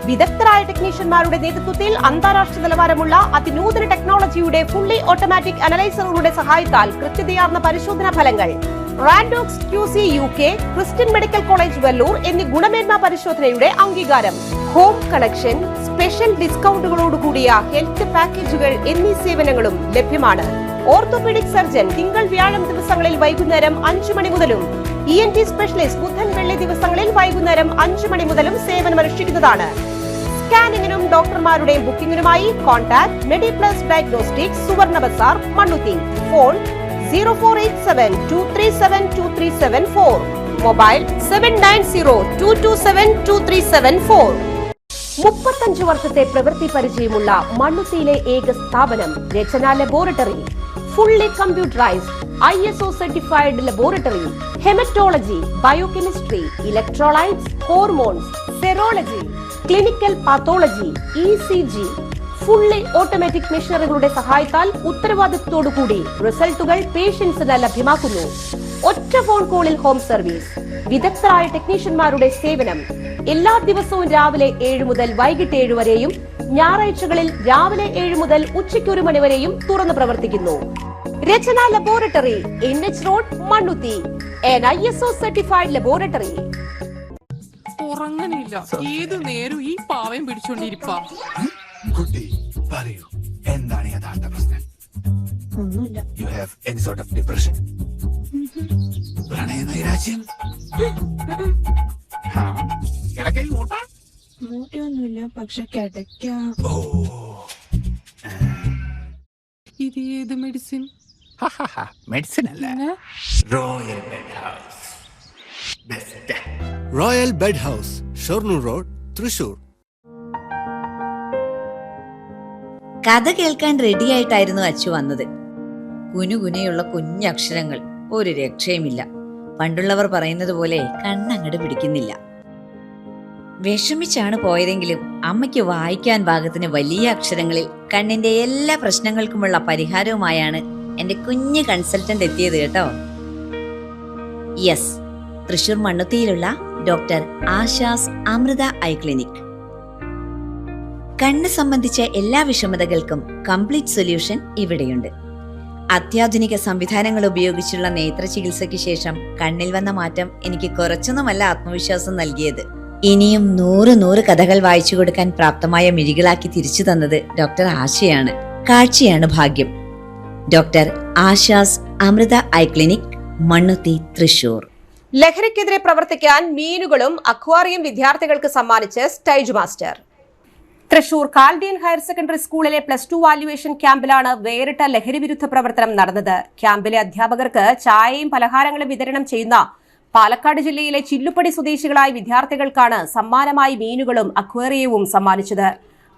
വിദഗ്ധരായ ടെക്നീഷ്യന്മാരുടെ നേതൃത്വത്തിൽ അന്താരാഷ്ട്ര നിലവാരമുള്ള അതിനൂതന ടെക്നോളജിയുടെ ഫുള്ളി ഓട്ടോമാറ്റിക് അനലൈസറുകളുടെ സഹായത്താൽ കൃത്യതയാർന്ന പരിശോധനാ ഫലങ്ങൾ. റാൻഡോക്സ് QC UK, Christian medical college Vellore എന്നീ ഗുണമേന്മ പരിശോധനയുടെ അംഗീകാരം. ഹോം കണക്ഷൻ, സ്പെഷ്യൽ ഡിസ്കൗണ്ടുകളോടുകൂടിയ ഹെൽത്ത് പാക്കേജുകൾ എന്നീ സേവനങ്ങളും ലഭ്യമാണ്. ഓർത്തോപീഡിക് സർജൻ തിങ്കൾ വ്യാഴം ദിവസങ്ങളിൽ വൈകുന്നേരം 5 മണി മുതലും ENT സ്പെഷ്യലിസ്റ്റ് ബുധൻ വെള്ളി ദിവസങ്ങളിൽ വൈകുന്നേരം 5 മണി മുതലും സേവനമനുഷ്ഠിക്കുന്നതാണ്. സ്കാനിങ്ങിനും ഡോക്ടർമാരുടെയും ബുക്കിംഗിനുമായി കോൺടാക്ട് മെഡിപ്ലസ് ഡയഗ്നോസ്റ്റിക്സ്, സുവർണ ബസാർ, മണ്ണുത്തി. Phone 0487237237 mobile 7902272374. 35 വർഷത്തെ പ്രവൃത്തി പരിചയമുള്ള മണ്ണുത്തിയിലെ ഏക സ്ഥാപനം Rachana laboratory. Fully computerised ISO certified laboratory. Haematology, biochemistry, electrolytes, hormones, serology, clinical pathology, ECG. Fully automatic മെഷീനറികളുടെ സഹായത്താൽ ഉത്തരവാദിത്വത്തോടുകൂടി റിസൾട്ടുകൾ പേഷ്യൻസിന് ലഭ്യമാക്കുന്നു. ഒറ്റ ഫോൺ കോളിൽ ഹോം സർവീസ്. വിദഗ്ധരായ ടെക്നീഷ്യന്മാരുടെ സേവനം എല്ലാ ദിവസവും രാവിലെ 7 മുതൽ വൈകിട്ട് 7 വരെയും ഞായറാഴ്ചകളിൽ രാവിലെ 7 മുതൽ ഉച്ചയ്ക്ക് 1 മണി വരെയും തുറന്നു പ്രവർത്തിക്കുന്നു. Rachana laboratory, NH road, Mannuthy. an ISO certified laboratory. ഉറങ്ങണില്ല, ഏതു നേരം ഈ പാവം പിടിച്ചോണ്ടിരിപ്പാ. കുട്ടി പറയൂ, എന്താണ് യഥാർത്ഥ പ്രശ്നം? ഒന്നുമില്ല. You have any sort of depression? പ്രണയ നൈരാശ്യം? കിടക്കയിൽ മൂട്ടാ? മൂട്ടയൊന്നുമില്ല, പക്ഷെ കിടക്കാം. ഓ, ഇത് ഏത് മെഡിസിൻ? മെഡിസിൻ അല്ല, പിന്നെ? Royal bed house. Best. Royal bed house, Shoranur road, Thrissur. കഥ കേൾക്കാൻ റെഡിയായിട്ടായിരുന്നു അച്ചു വന്നത്. കുനുകുനയുള്ള കുഞ്ഞക്ഷരങ്ങൾ, ഒരു രക്ഷയുമില്ല. പണ്ടുള്ളവർ പറയുന്നത് പോലെ കണ്ണങ്ങട് പിടിക്കുന്നില്ല. വിഷമിച്ചാണ് പോയതെങ്കിലും അമ്മയ്ക്ക് വായിക്കാൻ പാകത്തിന് വലിയ അക്ഷരങ്ങളിൽ കണ്ണിന്റെ എല്ലാ പ്രശ്നങ്ങൾക്കുമുള്ള പരിഹാരവുമായാണ് എന്റെ കുഞ്ഞ് കൺസൾട്ടന്റ് എത്തിയത് കേട്ടോ. യെസ്, തൃശൂർ മണ്ണുത്തിയിലുള്ള doctor Asha's Amrita eye clinic. കണ്ണ് സംബന്ധിച്ച എല്ലാ വിഷമതകൾക്കും കംപ്ലീറ്റ് സൊല്യൂഷൻ ഇവിടെയുണ്ട്. അത്യാധുനിക സംവിധാനങ്ങൾ ഉപയോഗിച്ചുള്ള നേത്ര ചികിത്സയ്ക്ക് ശേഷം കണ്ണിൽ വന്ന മാറ്റം എനിക്ക് കുറച്ചൊന്നുമല്ല ആത്മവിശ്വാസം നൽകിയത്. ഇനിയും 100 കഥകൾ വായിച്ചു കൊടുക്കാൻ പ്രാപ്തമായ മിഴികളാക്കി തിരിച്ചു തന്നത് ഡോക്ടർ ആശയാണ്. കാഴ്ചയാണ് ഭാഗ്യം. Doctor Asha's Amrita eye clinic, Mannuthy, Thrissur. ലഹരിക്കെതിരെ പ്രവർത്തിക്കാൻ മീനുകളും അക്വാറിയം വിദ്യാർത്ഥികൾക്ക് സമ്മാനിച്ച് stage master. Thrissur Chaldean higher secondary സ്കൂളിലെ +2 വാല്യുവേഷൻ ക്യാമ്പിലാണ് വേറിട്ട ലഹരി വിരുദ്ധ പ്രവർത്തനം നടന്നത്. ക്യാമ്പിലെ അധ്യാപകർക്ക് ചായയും പലഹാരങ്ങളും വിതരണം ചെയ്യുന്ന പാലക്കാട് ജില്ലയിലെ ചില്ലുപ്പടി സ്വദേശികളായ വിദ്യാർത്ഥികൾക്കാണ് സമ്മാനമായി മീനുകളും അക്വേറിയവും സമ്മാനിച്ചത്.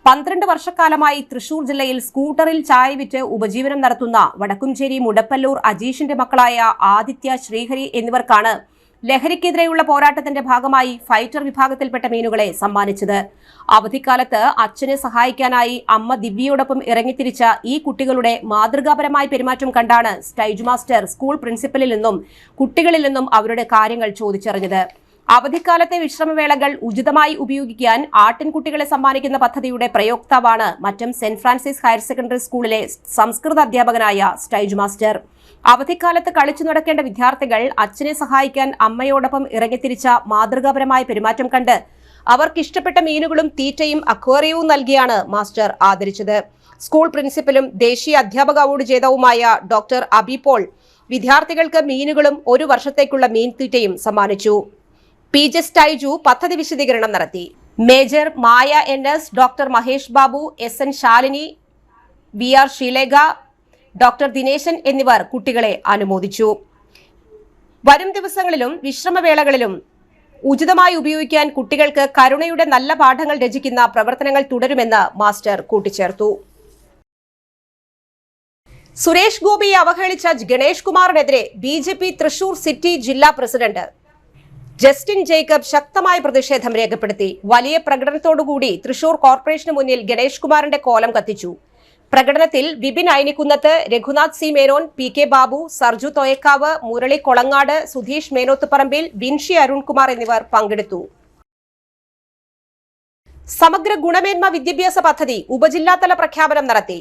12 വർഷക്കാലമായി തൃശൂർ ജില്ലയിൽ സ്കൂട്ടറിൽ ചായ വിറ്റ് ഉപജീവനം നടത്തുന്ന വടക്കുംചേരി മുടപ്പല്ലൂർ അജീഷിന്റെ മക്കളായ ആദിത്യ, ശ്രീഹരി എന്നിവർക്കാണ് ലഹരിക്കെതിരെയുള്ള പോരാട്ടത്തിന്റെ ഭാഗമായി ഫൈറ്റർ വിഭാഗത്തിൽപ്പെട്ട മീനുകളെ സമ്മാനിച്ചത്. അവധിക്കാലത്ത് അച്ഛനെ സഹായിക്കാനായി അമ്മ ദിവ്യയോടൊപ്പം ഇറങ്ങിത്തിരിച്ച ഈ കുട്ടികളുടെ മാതൃകാപരമായ പെരുമാറ്റം കണ്ടാണ് സ്റ്റേജ് മാസ്റ്റർ സ്കൂൾ പ്രിൻസിപ്പലിൽ നിന്നും കുട്ടികളിൽ നിന്നും അവരുടെ കാര്യങ്ങൾ ചോദിച്ചറിഞ്ഞത്. അവധിക്കാലത്തെ വിശ്രമവേളകൾ ഉചിതമായി ഉപയോഗിക്കാൻ ആട്ടിൻകുട്ടികളെ സമ്മാനിക്കുന്ന പദ്ധതിയുടെ പ്രയോക്താവാണ് Mattom saint Francis higher secondary സ്കൂളിലെ സംസ്കൃത അധ്യാപകനായ സ്റ്റേജ് മാസ്റ്റർ. അവധിക്കാലത്ത് കളിച്ചു നടക്കേണ്ട വിദ്യാർത്ഥികൾ അച്ഛനെ സഹായിക്കാൻ അമ്മയോടൊപ്പം ഇറങ്ങിത്തിരിച്ച മാതൃകാപരമായ പെരുമാറ്റം കണ്ട് അവർക്കിഷ്ടപ്പെട്ട മീനുകളും തീറ്റയും അക്വേറിയവും നൽകിയാണ് മാസ്റ്റർ ആദരിച്ചത്. സ്കൂൾ പ്രിൻസിപ്പലും ദേശീയ അധ്യാപക അവാർഡ് ജേതാവുമായ ഡോക്ടർ അബി പോൾ വിദ്യാർത്ഥികൾക്ക് മീനുകളും 1 വർഷത്തേക്കുള്ള മീൻ തീറ്റയും സമ്മാനിച്ചു. PJ സ്റ്റൈജു പദ്ധതി വിശദീകരണം നടത്തി. Major Maya NS, doctor Mahesh Babu, SN Shalini, VR Sheelekha, doctor Dineshan എന്നിവർ കുട്ടികളെ അനുമോദിച്ചു. വരും ദിവസങ്ങളിലും വിശ്രമവേളകളിലും ഉചിതമായി ഉപയോഗിക്കാൻ കുട്ടികൾക്ക് കരുണയുടെ നല്ല പാഠങ്ങൾ രചിക്കുന്ന പ്രവർത്തനങ്ങൾ തുടരുമെന്ന് മാസ്റ്റർ കൂട്ടിച്ചേർത്തു. സുരേഷ് ഗോപിയെ അവഹേളിച്ച ഗണേഷ് കുമാറിനെതിരെ BJP തൃശൂർ സിറ്റി ജില്ലാ പ്രസിഡന്റ് ജസ്റ്റിൻ ജേക്കബ് ശക്തമായ പ്രതിഷേധം രേഖപ്പെടുത്തി. വലിയ പ്രകടനത്തോടുകൂടി തൃശൂർ കോർപ്പറേഷന് മുന്നിൽ ഗണേഷ് കുമാറിന്റെ കോലം കത്തിച്ചു. പ്രകടനത്തിൽ വിപിൻ ഐനിക്കുന്നത്ത്, രഘുനാഥ് C മേനോൻ, PK ബാബു, സർജു തോയക്കാവ്, മുരളി കൊളങ്ങാട്, സുധീഷ് മേനോത്തുപറമ്പിൽ, വിൻഷി അരുൺകുമാർ എന്നിവർ പങ്കെടുത്തു. സമഗ്ര ഗുണമേന്മ വിദ്യാഭ്യാസ പദ്ധതി ഉപജില്ലാതല പ്രഖ്യാപനം നടത്തി.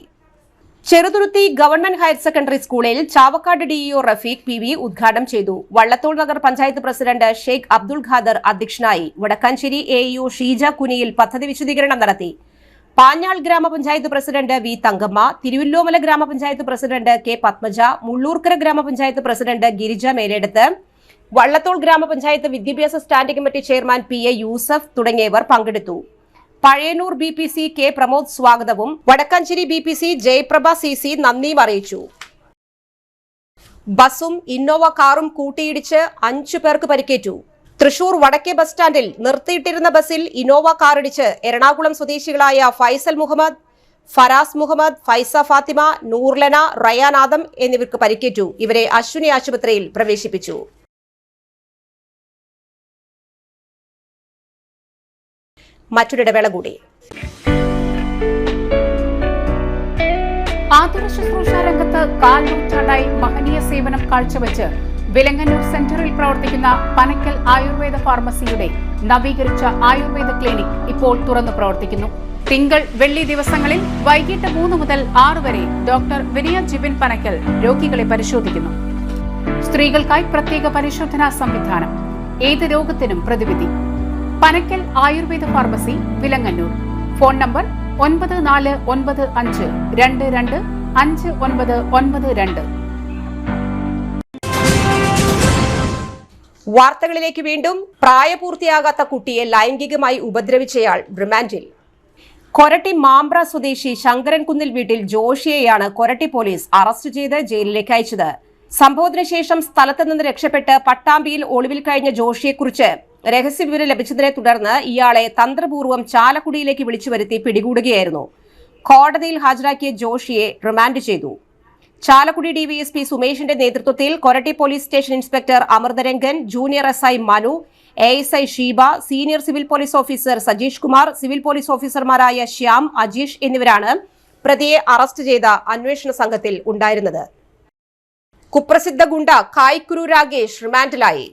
ചെറുതുരുത്തി ഗവൺമെന്റ് ഹയർ സെക്കൻഡറി സ്കൂളിൽ ചാവക്കാട് DEO റഫീഖ് PV ഉദ്ഘാടനം ചെയ്തു. വള്ളത്തോൾ നഗർ പഞ്ചായത്ത് പ്രസിഡന്റ് ഷെയ്ഖ് അബ്ദുൾ ഖാദർ അധ്യക്ഷനായി. വടക്കാഞ്ചേരി AEO ഷീജ കുനിയിൽ പദ്ധതി വിശദീകരണം നടത്തി. പാഞ്ഞാൾ ഗ്രാമപഞ്ചായത്ത് പ്രസിഡന്റ് V തങ്കമ്മ, തിരുവല്ലോമല ഗ്രാമപഞ്ചായത്ത് പ്രസിഡന്റ് K പത്മജ, മുള്ളൂർക്കര ഗ്രാമപഞ്ചായത്ത് പ്രസിഡന്റ് ഗിരിജ മേലേടത്ത്, വള്ളത്തോൾ ഗ്രാമപഞ്ചായത്ത് വിദ്യാഭ്യാസ standing committee chairman PA Yusuf തുടങ്ങിയവർ പങ്കെടുത്തു. പഴയന്നൂർ BPC K പ്രമോദ് സ്വാഗതവും വടക്കാഞ്ചേരി BPC ജയപ്രഭ CC നന്ദിയും അറിയിച്ചു. ബസും ഇന്നോവ കാറും കൂട്ടിയിടിച്ച് 5 പേർക്ക് പരിക്കേറ്റു. തൃശൂർ വടക്കേ ബസ് സ്റ്റാൻഡിൽ നിർത്തിയിട്ടിരുന്ന ബസിൽ ഇന്നോവ കാറിടിച്ച് എറണാകുളം സ്വദേശികളായ ഫൈസൽ മുഹമ്മദ്, ഫറാസ് മുഹമ്മദ്, ഫൈസ ഫാത്തിമ, നൂർലന, റയാൻ ആദം എന്നിവർക്ക് പരിക്കേറ്റു. ഇവരെ അശ്വിനി ആശുപത്രിയിൽ പ്രവേശിപ്പിച്ചു. മറ്റൊരിടവേള കൂടി. ആതുര ശുശ്രൂഷ രംഗത്ത് 4 നൂറ്റാണ്ടായി മഹനീയ സേവനം കാഴ്ചവെച്ച് വിലങ്ങന്നൂർ സെന്ററിൽ പ്രവർത്തിക്കുന്ന പനക്കൽ ആയുർവേദ ഫാർമസിയുടെ നവീകരിച്ച ആയുർവേദ ക്ലിനിക് ഇപ്പോൾ തുറന്നു പ്രവർത്തിക്കുന്നു. തിങ്കൾ, വെള്ളി ദിവസങ്ങളിൽ വൈകിട്ട് 3 മുതൽ 6 വരെ ഡോക്ടർ വിനയ ജിബിൻ പനക്കൽ രോഗികളെ പരിശോധിക്കുന്നു. സ്ത്രീകൾക്കായി പ്രത്യേക പരിശോധനാ സംവിധാനം, ഏത് രോഗത്തിനും പ്രതിവിധി. Panakkal Ayurveda pharmacy, Vilangannur. Phone number 9495225992. വാർത്തകളിലേക്ക് വീണ്ടും. പ്രായപൂർത്തിയാകാത്ത കുട്ടിയെ ലൈംഗികമായി ഉപദ്രവിച്ചയാൾ റിമാൻഡിൽ. കൊരട്ടി മാമ്പ്ര സ്വദേശി ശങ്കരൻകുന്നിൽ വീട്ടിൽ ജോഷിയെയാണ് കൊരട്ടി പോലീസ് അറസ്റ്റ് ചെയ്ത് ജയിലിലേക്ക് അയച്ചത്. സംഭവത്തിന് ശേഷം സ്ഥലത്ത് നിന്ന് രക്ഷപ്പെട്ട് പട്ടാമ്പിയിൽ ഒളിവിൽ കഴിഞ്ഞ ജോഷിയെക്കുറിച്ച് രഹസ്യവിവരം ലഭിച്ചതിനെ തുടർന്ന് ഇയാളെ തന്ത്രപൂർവ്വം ചാലക്കുടിയിലേക്ക് വിളിച്ചു വരുത്തി പിടികൂടുകയായിരുന്നു. കോടതിയിൽ ഹാജരാക്കിയ ജോഷിയെ റിമാൻഡ് ചെയ്തു. ചാലക്കുടി ഡിവൈഎസ്പി സുമേഷിന്റെ നേതൃത്വത്തിൽ Koratty police station inspector Amritharangan, junior SI Manu, ASI Sheeba, senior civil police officer Sajeesh Kumar, civil police ഓഫീസർമാരായ ശ്യാം, അജീഷ് എന്നിവരാണ് പ്രതിയെ അറസ്റ്റ് ചെയ്ത അന്വേഷണ സംഘത്തിൽ ഉണ്ടായിരുന്നത്. കുപ്രസിദ്ധ ഗുണ്ട കായ്ക്കുരു രാഗേഷ് റിമാൻഡിലായി.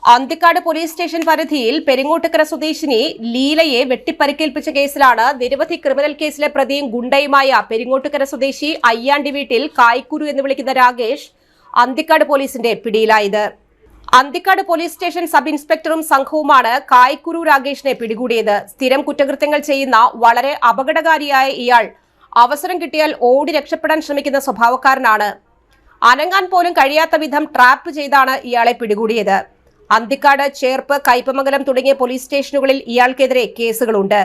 അന്തിക്കാട് പോലീസ് സ്റ്റേഷൻ പരിധിയിൽ പെരിങ്ങോട്ടുകര സ്വദേശിനി ലീലയെ വെട്ടിപ്പരിക്കേൽപ്പിച്ച കേസിലാണ് നിരവധി ക്രിമിനൽ കേസിലെ പ്രതിയും ഗുണ്ടയുമായ പെരിങ്ങോട്ടുകര സ്വദേശി അയ്യാണ്ടി വീട്ടിൽ കായ്ക്കുരു എന്ന് വിളിക്കുന്ന രാഗേഷ് അന്തിക്കാട് പോലീസിന്റെ പിടിയിലായത്. അന്തിക്കാട് പോലീസ് സ്റ്റേഷൻ സബ് ഇൻസ്പെക്ടറും സംഘവുമാണ് കായ്ക്കുരു രാഗേഷിനെ പിടികൂടിയത്. സ്ഥിരം കുറ്റകൃത്യങ്ങൾ ചെയ്യുന്ന വളരെ അപകടകാരിയായ ഇയാൾ അവസരം കിട്ടിയാൽ ഓടി രക്ഷപ്പെടാൻ ശ്രമിക്കുന്ന സ്വഭാവക്കാരനാണ്. അനങ്ങാൻ പോലും കഴിയാത്ത വിധം ട്രാപ്പ് ചെയ്താണ് ഇയാളെ പിടികൂടിയത്. അന്തിക്കാട്, ചേർപ്പ്, കയ്പമംഗലം തുടങ്ങിയ പോലീസ് സ്റ്റേഷനുകളിൽ ഇയാൾക്കെതിരെ കേസുകളുണ്ട്.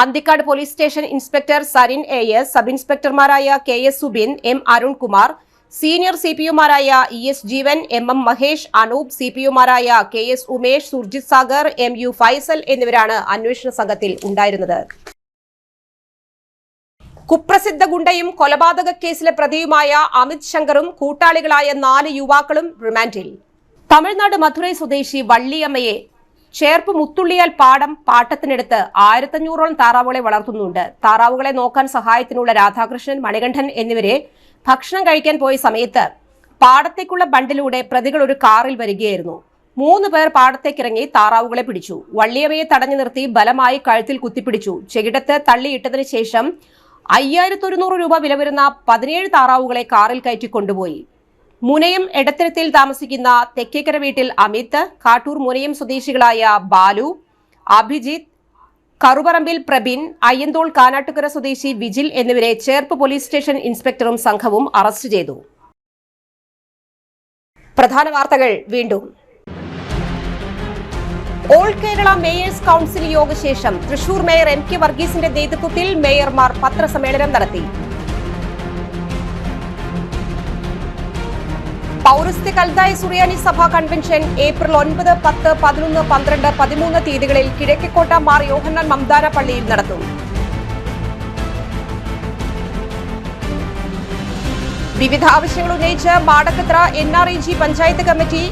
Anthikad police station inspector Sarin AS, sub ഇൻസ്പെക്ടർമാരായ KS Subin, M Arunkumar, senior CPUമാരായ ES ജീവൻ, MM മഹേഷ്, അനൂപ്, CPUമാരായ KS ഉമേഷ്, സുർജിത് സാഗർ, MU ഫൈസൽ എന്നിവരാണ് അന്വേഷണ സംഘത്തിൽ ഉണ്ടായിരുന്നത്. കുപ്രസിദ്ധ ഗുണ്ടയും കൊലപാതക കേസിലെ പ്രതിയുമായ അമിത് ശങ്കറും കൂട്ടാളികളായ 4 യുവാക്കളും റിമാൻഡിൽ. തമിഴ്നാട് മധുരൈ സ്വദേശി വള്ളിയമ്മയെ ചേർപ്പ് മുത്തുള്ളിയാൽ പാടം പാട്ടത്തിനെടുത്ത് 1500ഓളം താറാവുകളെ വളർത്തുന്നുണ്ട്. താറാവുകളെ നോക്കാൻ സഹായത്തിനുള്ള രാധാകൃഷ്ണൻ, മണികണ്ഠൻ എന്നിവരെ ഭക്ഷണം കഴിക്കാൻ പോയ സമയത്ത് പാടത്തേക്കുള്ള ബണ്ടിലൂടെ പ്രതികൾ ഒരു കാറിൽ വരികയായിരുന്നു. 3 പേർ പാടത്തേക്കിറങ്ങി താറാവുകളെ പിടിച്ചു. വള്ളിയമ്മയെ തടഞ്ഞു നിർത്തി ബലമായി കഴുത്തിൽ കുത്തിപ്പിടിച്ചു. ചെകിടത്ത് തള്ളിയിട്ടതിനു ശേഷം 5100 രൂപ വില വരുന്ന 17 താറാവുകളെ കാറിൽ കയറ്റി കൊണ്ടുപോയി. മുനയം എടത്തിരത്തിൽ താമസിക്കുന്ന തെക്കേക്കര വീട്ടിൽ അമിത്, കാട്ടൂർ മുനയം സ്വദേശികളായ ബാലു, അഭിജിത്ത്, കറുപറമ്പിൽ പ്രബിൻ, അയ്യന്തോൾ കാനാട്ടുകര സ്വദേശി വിജിൽ എന്നിവരെ ചേർപ്പ് പോലീസ് സ്റ്റേഷൻ ഇൻസ്പെക്ടറും സംഘവും അറസ്റ്റ് ചെയ്തു. പ്രധാന വാർത്തകൾ വീണ്ടും. ഓൾ കേരള മേയേഴ്സ് കൌൺസിൽ യോഗശേഷം തൃശൂർ മേയർ MK വർഗീസിന്റെ നേതൃത്വത്തിൽ മേയർമാർ പത്രസമ്മേളനം നടത്തി. പൗരസ്ത്യ കൽദായ സുറിയാനി സഭ കൺവെൻഷൻ ഏപ്രിൽ 9, 10, 11, 12, 13 തീയതികളിൽ കിഴക്കേക്കോട്ട മാർ യോഹന്നാൻ മംദാന പള്ളിയിൽ നടത്തും. വിവിധ ആവശ്യങ്ങൾ ഉന്നയിച്ച് Madakkathara NREG panchayat committee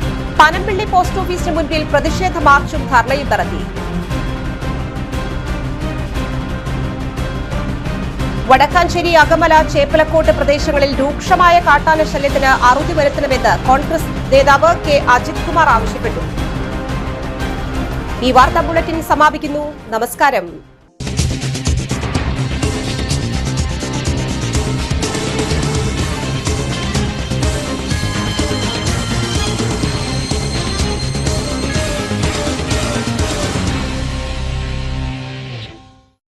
Panampilly post ഓഫീസിന് മുൻപിൽ പ്രതിഷേധ മാർച്ചും ധർണയും നടത്തി. വടക്കാഞ്ചേരി, അകമല, ചേപ്പലക്കോട്ട് പ്രദേശങ്ങളിൽ രൂക്ഷമായ കാട്ടാന ശല്യത്തിന് അറുതി വരുത്തണമെന്ന് കോൺഗ്രസ് നേതാവ് K അജിത് കുമാർ ആവശ്യപ്പെട്ടു. ഈ വാർത്താ ബുള്ളറ്റിൻ സമാപിക്കുന്നു. നമസ്കാരം.